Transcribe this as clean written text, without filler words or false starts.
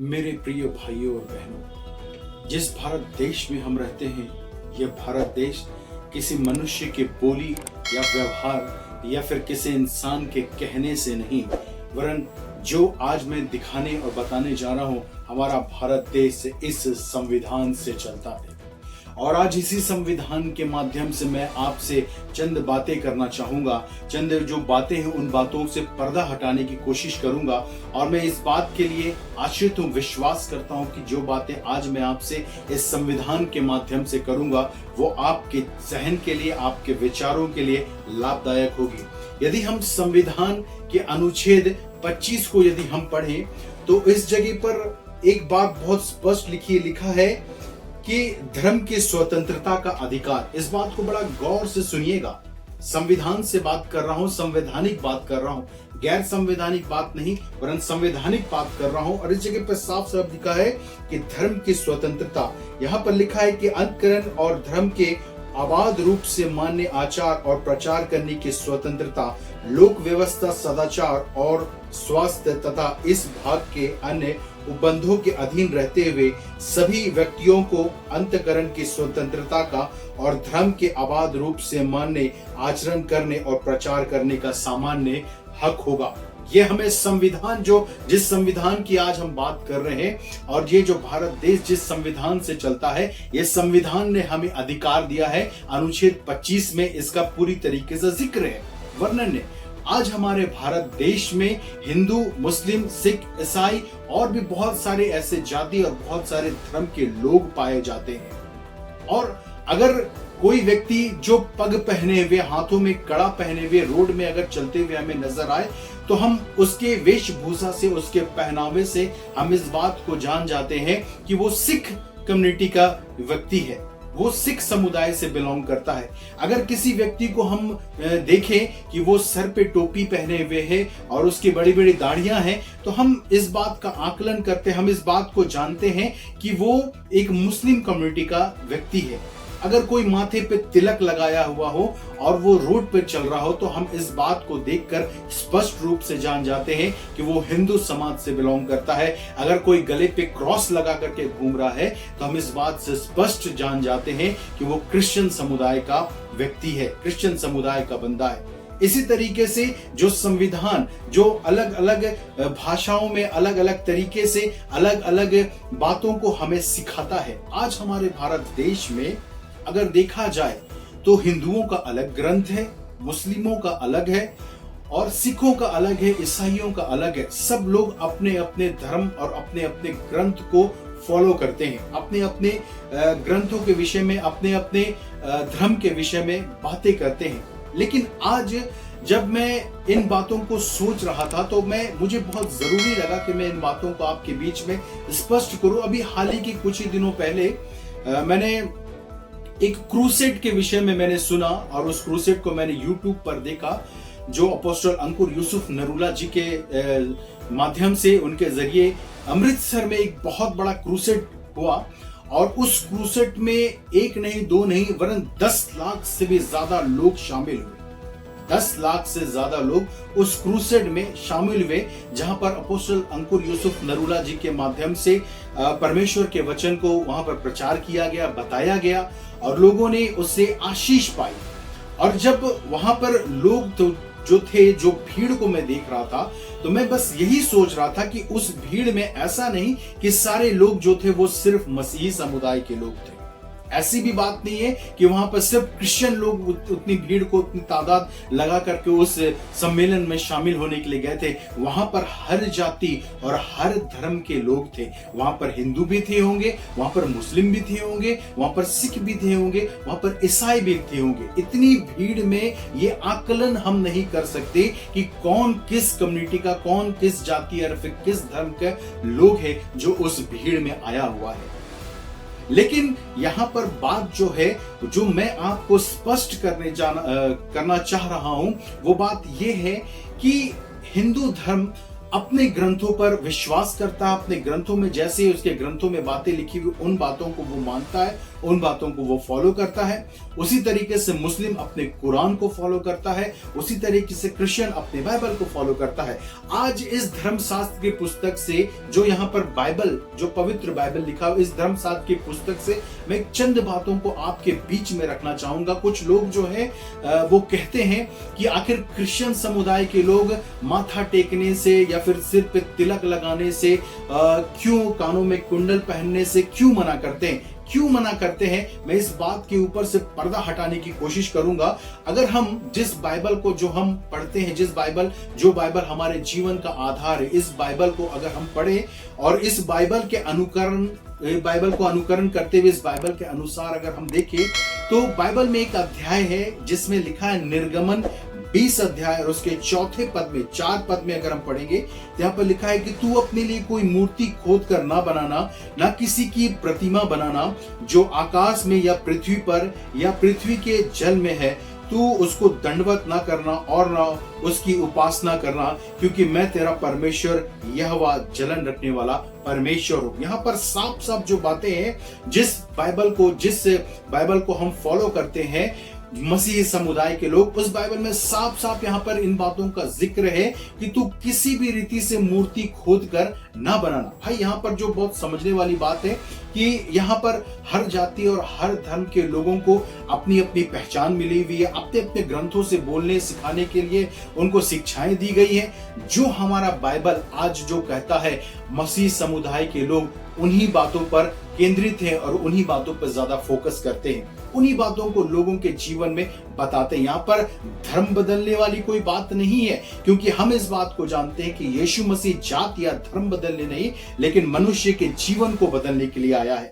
मेरे प्रिय भाइयों और बहनों, जिस भारत देश में हम रहते हैं, यह भारत देश किसी मनुष्य के बोली या व्यवहार या फिर किसी इंसान के कहने से नहीं, वरन जो आज मैं दिखाने और बताने जा रहा हूं, हमारा भारत देश इस संविधान से चलता है। और आज इसी संविधान के माध्यम से मैं आपसे चंद बातें करना चाहूंगा। चंद जो बातें हैं उन बातों से पर्दा हटाने की कोशिश करूंगा और मैं इस बात के लिए आश्रित हूं, विश्वास करता हूं कि जो बातें आज मैं आपसे इस संविधान के माध्यम से करूंगा वो आपके जहन के लिए, आपके विचारों के लिए लाभदायक होगी। यदि हम संविधान के अनुच्छेद 25 को यदि हम पढ़ें तो इस जगह पर एक बात बहुत स्पष्ट लिखा है कि धर्म की स्वतंत्रता का अधिकार। इस बात को बड़ा गौर से सुनिएगा। संविधान से बात कर रहा हूं, संवैधानिक बात कर रहा हूं, गैर संवैधानिक बात नहीं वरन संवैधानिक बात कर रहा हूं। और इस जगह पर साफ साफ लिखा है कि धर्म की स्वतंत्रता। यहां पर लिखा है कि अंतःकरण और धर्म के अबाध रूप से मान्य आचार और प्रचार करने की स्वतंत्रता, लोक व्यवस्था, सदाचार और स्वास्थ्य तथा इस भाग के अन्य उपबंधों के अधीन रहते हुए सभी व्यक्तियों को अंतःकरण की स्वतंत्रता का और धर्म के अबाध रूप से मान्य आचरण करने और प्रचार करने का सामान्य हक होगा। ये हमें संविधान, जिस संविधान की आज हम बात कर रहे हैं और ये जो भारत देश जिस संविधान से चलता है, ये संविधान ने हमें अधिकार दिया है। अनुच्छेद 25 में इसका पूरी तरीके से जिक्र है, वर्णन है। आज हमारे भारत देश में हिंदू, मुस्लिम, सिख, ईसाई और भी बहुत सारे ऐसे जाति और बहुत सारे धर्म के लोग पाए जाते हैं। और अगर कोई व्यक्ति जो पग पहने हुए, हाथों में कड़ा पहने हुए रोड में अगर चलते हुए हमें नजर आए तो हम उसके वेशभूषा से, उसके पहनावे से हम इस बात को जान जाते हैं कि वो सिख कम्युनिटी का व्यक्ति है, वो सिख समुदाय से बिलोंग करता है। अगर किसी व्यक्ति को हम देखें कि वो सर पे टोपी पहने हुए है और उसकी बड़ी बड़ी दाढ़ियां हैं, तो हम इस बात का आकलन करते हैं, हम इस बात को जानते हैं कि वो एक मुस्लिम कम्युनिटी का व्यक्ति है। अगर कोई माथे पे तिलक लगाया हुआ हो और वो रोड पे चल रहा हो तो हम इस बात को देखकर स्पष्ट रूप से जान जाते हैं कि वो हिंदू समाज से बिलोंग करता है। अगर कोई गले पे क्रॉस लगा करके घूम रहा है तो हम इस बात से स्पष्ट जान जाते हैं कि वो क्रिश्चियन समुदाय का व्यक्ति है, क्रिश्चियन समुदाय का बंदा है। इसी तरीके से जो संविधान जो अलग अलग भाषाओं में अलग अलग तरीके से अलग अलग बातों को हमें सिखाता है। आज हमारे भारत देश में अगर देखा जाए तो हिंदुओं का अलग ग्रंथ है, मुस्लिमों का अलग है और सिखों का अलग है, ईसाइयों का अलग है। सब लोग अपने अपने धर्म और अपने अपने ग्रंथ को फॉलो करते हैं, अपने अपने ग्रंथों के विषय में, अपने अपने धर्म के विषय में बातें करते हैं। लेकिन आज जब मैं इन बातों को सोच रहा था तो मुझे बहुत जरूरी लगा कि मैं इन बातों को आपके बीच में स्पष्ट करूं। अभी हाल ही के कुछ ही दिनों पहले मैंने एक क्रूसेड के विषय में मैंने सुना और उस क्रूसेड को मैंने यूट्यूब पर देखा, जो अपोस्टल अंकुर यूसुफ नरूला जी के माध्यम से, उनके जरिए अमृतसर में एक बहुत बड़ा क्रूसेड हुआ। और उस क्रूसेड में एक नहीं, दो नहीं, वरन 10 लाख से भी ज्यादा लोग शामिल हुए। 10 लाख से ज्यादा लोग उस क्रूसेड में शामिल हुए, जहां पर अपोस्टल अंकुर यूसुफ नरूला जी के माध्यम से परमेश्वर के वचन को वहां पर प्रचार किया गया, बताया गया और लोगों ने उससे आशीष पाई। और जब वहां पर लोग जो थे, जो भीड़ को मैं देख रहा था, तो मैं बस यही सोच रहा था कि उस भीड़ में ऐसा नहीं कि सारे लोग जो थे वो सिर्फ मसीही समुदाय के लोग थे। ऐसी भी बात नहीं है कि वहां पर सिर्फ क्रिश्चियन लोग उतनी भीड़ को, उतनी तादाद लगा करके उस सम्मेलन में शामिल होने के लिए गए थे। वहां पर हर जाति और हर धर्म के लोग थे। वहां पर हिंदू भी थे होंगे, वहां पर मुस्लिम भी थे होंगे, वहां पर सिख भी थे होंगे, वहां पर ईसाई भी थे होंगे। इतनी भीड़ में ये आकलन हम नहीं कर सकते कि कौन किस कम्युनिटी का, कौन किस जाति और फिर किस धर्म के लोग हैं जो उस भीड़ में आया हुआ है। लेकिन यहां पर बात जो है, जो मैं आपको स्पष्ट करना चाह रहा हूं, वो बात यह है कि हिंदू धर्म अपने ग्रंथों पर विश्वास करता है, अपने ग्रंथों में जैसे उसके ग्रंथों में बातें लिखी हुई उन बातों को वो मानता है उन बातों को वो फॉलो करता है। उसी तरीके से मुस्लिम अपने कुरान को फॉलो करता है, उसी तरीके से क्रिश्चियन अपने बाइबल को फॉलो करता है। आज इस धर्मशास्त्र की पुस्तक से, जो यहाँ पर बाइबल, जो पवित्र बाइबल लिखा हो, इस धर्मशास्त्र की पुस्तक से मैं चंद बातों को आपके बीच में रखना चाहूंगा। कुछ लोग जो है वो कहते हैं कि आखिर क्रिश्चियन समुदाय के लोग माथा टेकने से या फिर सिर पे तिलक लगाने से, क्यों कानों में कुंडल पहनने से क्यों मना करते हैं, क्यों मना करते हैं। मैं इस बात के ऊपर से पर्दा हटाने की कोशिश करूंगा। अगर हम जिस बाइबल को जो हम पढ़ते हैं, जो बाइबल हमारे जीवन का आधार है, इस बाइबल को अगर हम पढ़ें और इस बाइबल को अनुकरण करते हुए इस बाइबल के अनुसार अगर हम देखें, तो बाइबल में एक अध्याय है जिसमें लिखा है निर्गमन 20 अध्याय और उसके चौथे पद में, 4 पद में अगर हम पढ़ेंगे तो यहाँ पर लिखा है कि तू अपने लिए कोई मूर्ति खोद कर ना बनाना, ना किसी की प्रतिमा बनाना जो आकाश में या पृथ्वी पर या पृथ्वी के जल में है। तू उसको दंडवत ना करना और ना उसकी उपासना करना, क्योंकि मैं तेरा परमेश्वर यहोवा जलन रखने वाला परमेश्वर हूं। यहाँ पर साफ साफ जो बातें हैं, जिस बाइबल को हम फॉलो करते हैं मसीही समुदाय के लोग, उस बाइबल में साफ साफ यहाँ पर इन बातों का जिक्र है कि तू किसी भी रीति से मूर्ति खोद कर ना बनाना। भाई यहाँ पर जो बहुत समझने वाली बात है कि यहाँ पर हर जाति और हर धर्म के लोगों को अपनी अपनी पहचान मिली हुई है, अपने अपने ग्रंथों से बोलने सिखाने के लिए उनको शिक्षाएं दी गई हैं। जो हमारा बाइबल आज जो कहता है, मसीह समुदाय के लोग उन्हीं बातों पर केंद्रित हैं और उन्हीं बातों पर ज्यादा फोकस करते हैं, उन्हीं बातों को लोगों के जीवन में बताते हैं। यहाँ पर धर्म बदलने वाली कोई बात नहीं है, क्योंकि हम इस बात को जानते हैं कि यीशु मसीह जात या धर्म बदलने नहीं, लेकिन मनुष्य के जीवन को बदलने के लिए आया है।